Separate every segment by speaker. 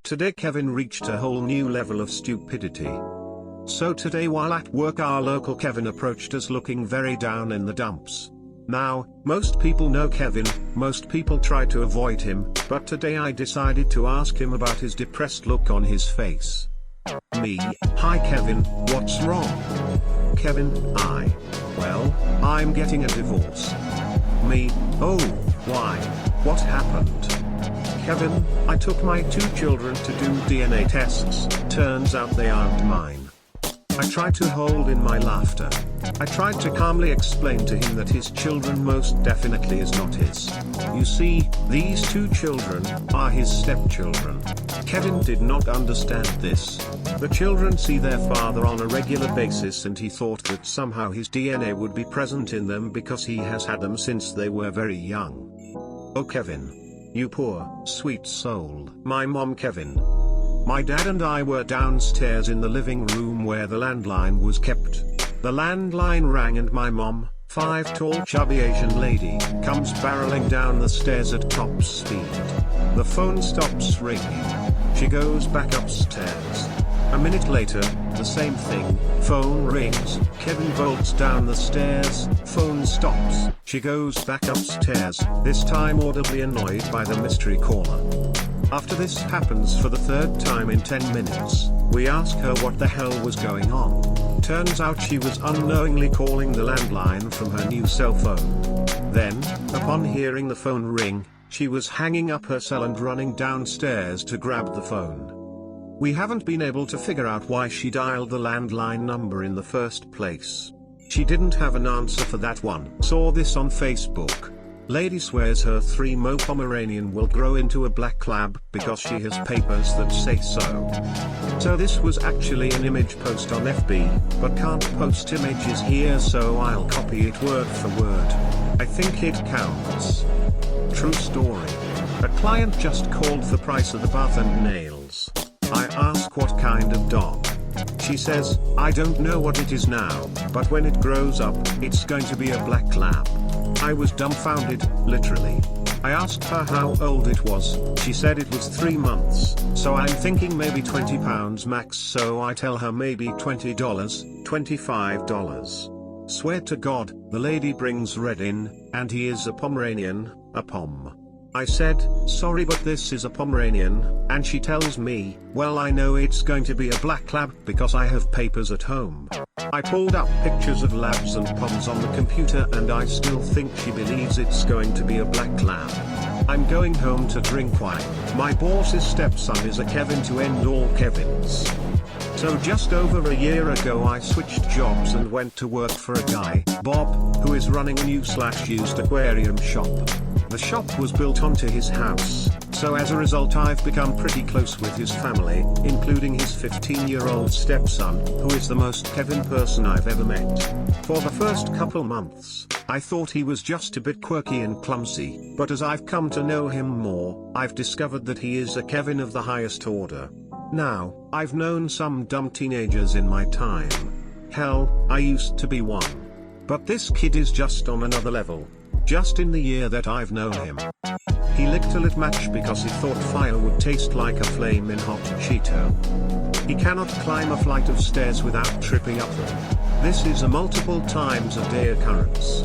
Speaker 1: Today Kevin reached a whole new level of stupidity. So today while at work our local Kevin approached us looking very down in the dumps. Now, most people know Kevin, most people try to avoid him, but today I decided to ask him about his depressed look on his face. Me: "Hi Kevin, what's wrong?" Kevin: "Well, I'm getting a divorce." Me: "Oh, why? What happened?" Kevin: "I took my 2 children to do DNA tests, turns out they aren't mine." I tried to hold in my laughter. I tried to calmly explain to him that his children most definitely is not his. You see, these 2 children are his stepchildren. Kevin did not understand this. The children see their father on a regular basis and he thought that somehow his DNA would be present in them because he has had them since they were very young. Oh Kevin. You poor, sweet soul. My mom Kevin. My dad and I were downstairs in the living room where the landline was kept. The landline rang and my mom, 5 tall chubby Asian lady, comes barreling down the stairs at top speed. The phone stops ringing. She goes back upstairs. A minute later, the same thing, phone rings, Kevin bolts down the stairs, phone stops. She goes back upstairs, this time audibly annoyed by the mystery caller. After this happens for the 3rd time in 10 minutes, we ask her what the hell was going on. Turns out she was unknowingly calling the landline from her new cell phone. Then, upon hearing the phone ring, she was hanging up her cell and running downstairs to grab the phone. We haven't been able to figure out why she dialed the landline number in the first place. She didn't have an answer for that one. Saw this on Facebook. Lady swears her 3-mo Pomeranian will grow into a black lab because she has papers that say so. So this was actually an image post on FB, but can't post images here, so I'll copy it word for word. I think it counts. True story. A client just called the price of the bath and nails. I ask what kind of dog. She says, "I don't know what it is now, but when it grows up, it's going to be a black lab." I was dumbfounded, literally. I asked her how old it was, she said it was 3 months, so I'm thinking maybe £20 max, so I tell her maybe $20, $25. Swear to God, the lady brings Red in, and he is a Pomeranian, a Pom. I said, "Sorry but this is a Pomeranian," and she tells me, "Well I know it's going to be a black lab because I have papers at home." I pulled up pictures of labs and Poms on the computer and I still think she believes it's going to be a black lab. I'm going home to drink wine. My boss's stepson is a Kevin to end all Kevins. So just over a year ago I switched jobs and went to work for a guy, Bob, who is running a new/used aquarium shop. The shop was built onto his house, so as a result I've become pretty close with his family, including his 15-year-old stepson, who is the most Kevin person I've ever met. For the first couple months, I thought he was just a bit quirky and clumsy, but as I've come to know him more, I've discovered that he is a Kevin of the highest order. Now, I've known some dumb teenagers in my time. Hell, I used to be one. But this kid is just on another level. Just in the year that I've known him. He licked a lit match because he thought fire would taste like a flame in hot Cheeto. He cannot climb a flight of stairs without tripping up them. This is a multiple times a day occurrence.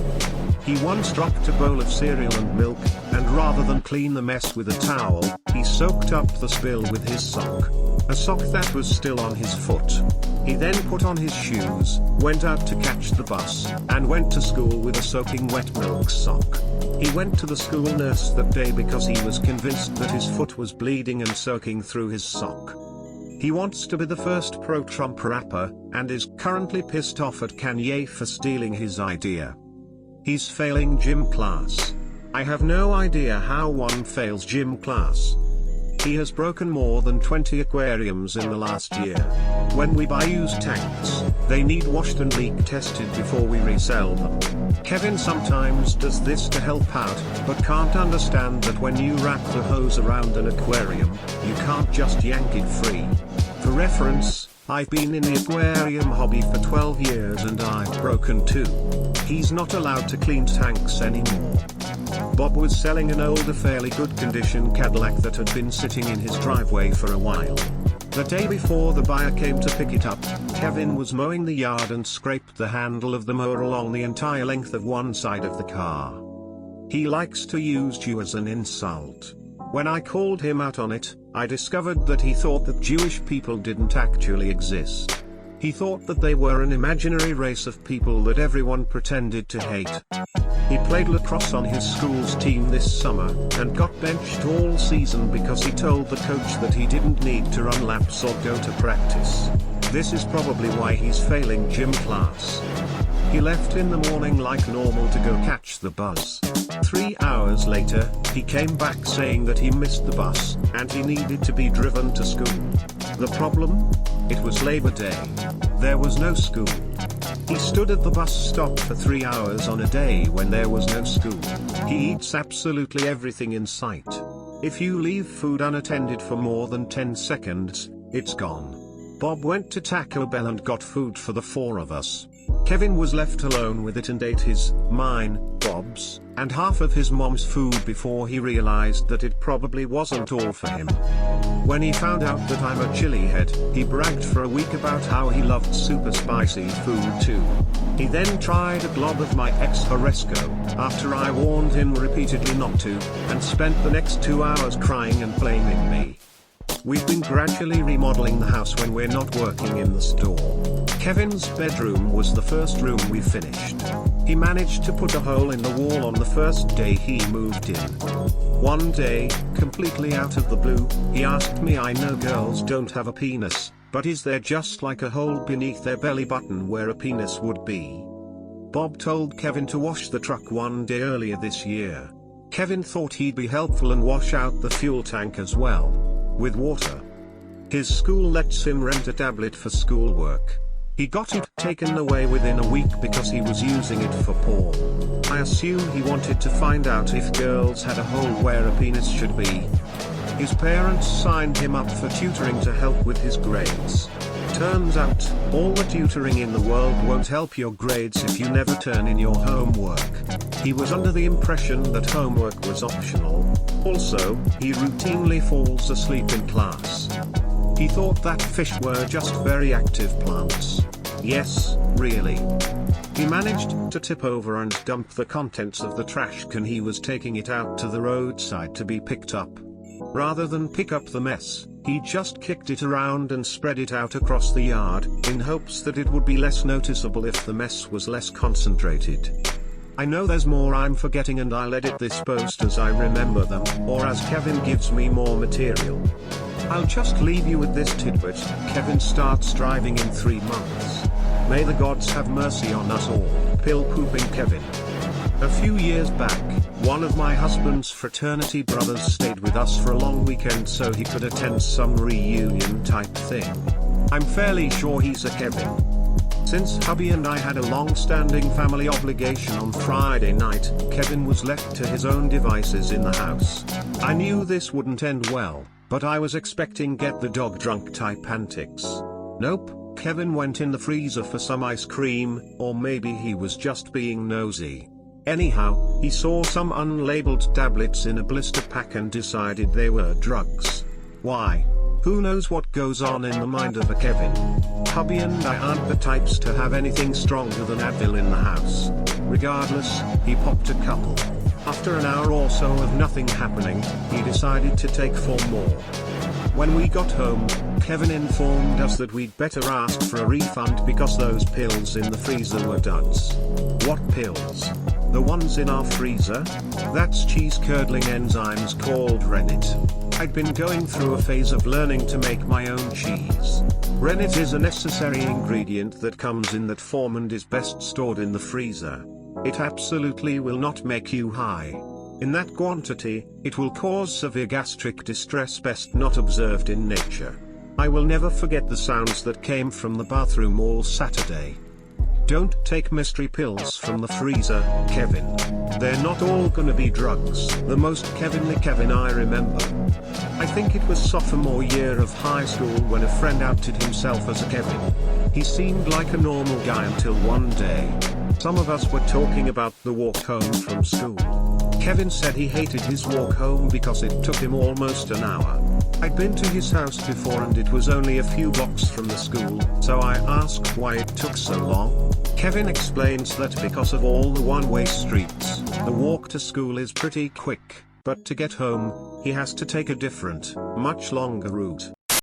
Speaker 1: He once dropped a bowl of cereal and milk, and rather than clean the mess with a towel, he soaked up the spill with his sock. A sock that was still on his foot. He then put on his shoes, went out to catch the bus, and went to school with a soaking wet milk sock. He went to the school nurse that day because he was convinced that his foot was bleeding and soaking through his sock. He wants to be the first pro-Trump rapper, and is currently pissed off at Kanye for stealing his idea. He's failing gym class. I have no idea how one fails gym class. He has broken more than 20 aquariums in the last year. When we buy used tanks, they need washed and leak tested before we resell them. Kevin sometimes does this to help out, but can't understand that when you wrap the hose around an aquarium, you can't just yank it free. For reference, I've been in the aquarium hobby for 12 years and I've broken 2. He's not allowed to clean tanks anymore. Bob was selling an older fairly good condition Cadillac that had been sitting in his driveway for a while. The day before the buyer came to pick it up, Kevin was mowing the yard and scraped the handle of the mower along the entire length of one side of the car. He likes to use Jew as an insult. When I called him out on it, I discovered that he thought that Jewish people didn't actually exist. He thought that they were an imaginary race of people that everyone pretended to hate. He played lacrosse on his school's team this summer, and got benched all season because he told the coach that he didn't need to run laps or go to practice. This is probably why he's failing gym class. He left in the morning like normal to go catch the bus. 3 hours later, he came back saying that he missed the bus, and he needed to be driven to school. The problem? It was Labor Day. There was no school. He stood at the bus stop for 3 hours on a day when there was no school. He eats absolutely everything in sight. If you leave food unattended for more than 10 seconds, it's gone. Bob went to Taco Bell and got food for the 4 of us. Kevin was left alone with it and ate his, mine, Bob's, and half of his mom's food before he realized that it probably wasn't all for him. When he found out that I'm a chili head, he bragged for a week about how he loved super spicy food too. He then tried a glob of my ex-Horesco, after I warned him repeatedly not to, and spent the next 2 hours crying and blaming me. We've been gradually remodeling the house when we're not working in the store. Kevin's bedroom was the first room we finished. He managed to put a hole in the wall on the first day he moved in. One day, completely out of the blue, he asked me, I know girls don't have a penis, but is there just like a hole beneath their belly button where a penis would be? Bob told Kevin to wash the truck one day earlier this year. Kevin thought he'd be helpful and wash out the fuel tank as well. With water. His school lets him rent a tablet for schoolwork. He got it taken away within a week because he was using it for porn. I assume he wanted to find out if girls had a hole where a penis should be. His parents signed him up for tutoring to help with his grades. Turns out, all the tutoring in the world won't help your grades if you never turn in your homework. He was under the impression that homework was optional. Also, he routinely falls asleep in class. He thought that fish were just very active plants. Yes, really. He managed to tip over and dump the contents of the trash can. He was taking it out to the roadside to be picked up. Rather than pick up the mess, he just kicked it around and spread it out across the yard, in hopes that it would be less noticeable if the mess was less concentrated. I know there's more I'm forgetting and I'll edit this post as I remember them, or as Kevin gives me more material. I'll just leave you with this tidbit: Kevin starts driving in 3 months. May the gods have mercy on us all. Pill-pooping Kevin. A few years back, one of my husband's fraternity brothers stayed with us for a long weekend so he could attend some reunion type thing. I'm fairly sure he's a Kevin. Since hubby and I had a long-standing family obligation on Friday night, Kevin was left to his own devices in the house. I knew this wouldn't end well, but I was expecting get the dog drunk type antics. Nope, Kevin went in the freezer for some ice cream, or maybe he was just being nosy. Anyhow, he saw some unlabeled tablets in a blister pack and decided they were drugs. Why? Who knows what goes on in the mind of a Kevin? Hubby and I aren't the types to have anything stronger than Advil in the house. Regardless, he popped a couple. After an hour or so of nothing happening, he decided to take 4 more. When we got home, Kevin informed us that we'd better ask for a refund because those pills in the freezer were duds. What pills? The ones in our freezer? That's cheese-curdling enzymes called rennet. I'd been going through a phase of learning to make my own cheese. Rennet is a necessary ingredient that comes in that form and is best stored in the freezer. It absolutely will not make you high. In that quantity, it will cause severe gastric distress, best not observed in nature. I will never forget the sounds that came from the bathroom all Saturday. Don't take mystery pills from the freezer, Kevin. They're not all gonna be drugs. The most Kevinly Kevin I remember. I think it was sophomore year of high school when a friend outed himself as a Kevin. He seemed like a normal guy until one day. Some of us were talking about the walk home from school. Kevin said he hated his walk home because it took him almost an hour. I'd been to his house before and it was only a few blocks from the school, so I asked why it took so long. Kevin explains that because of all the one-way streets, the walk to school is pretty quick, but to get home, he has to take a different, much longer route.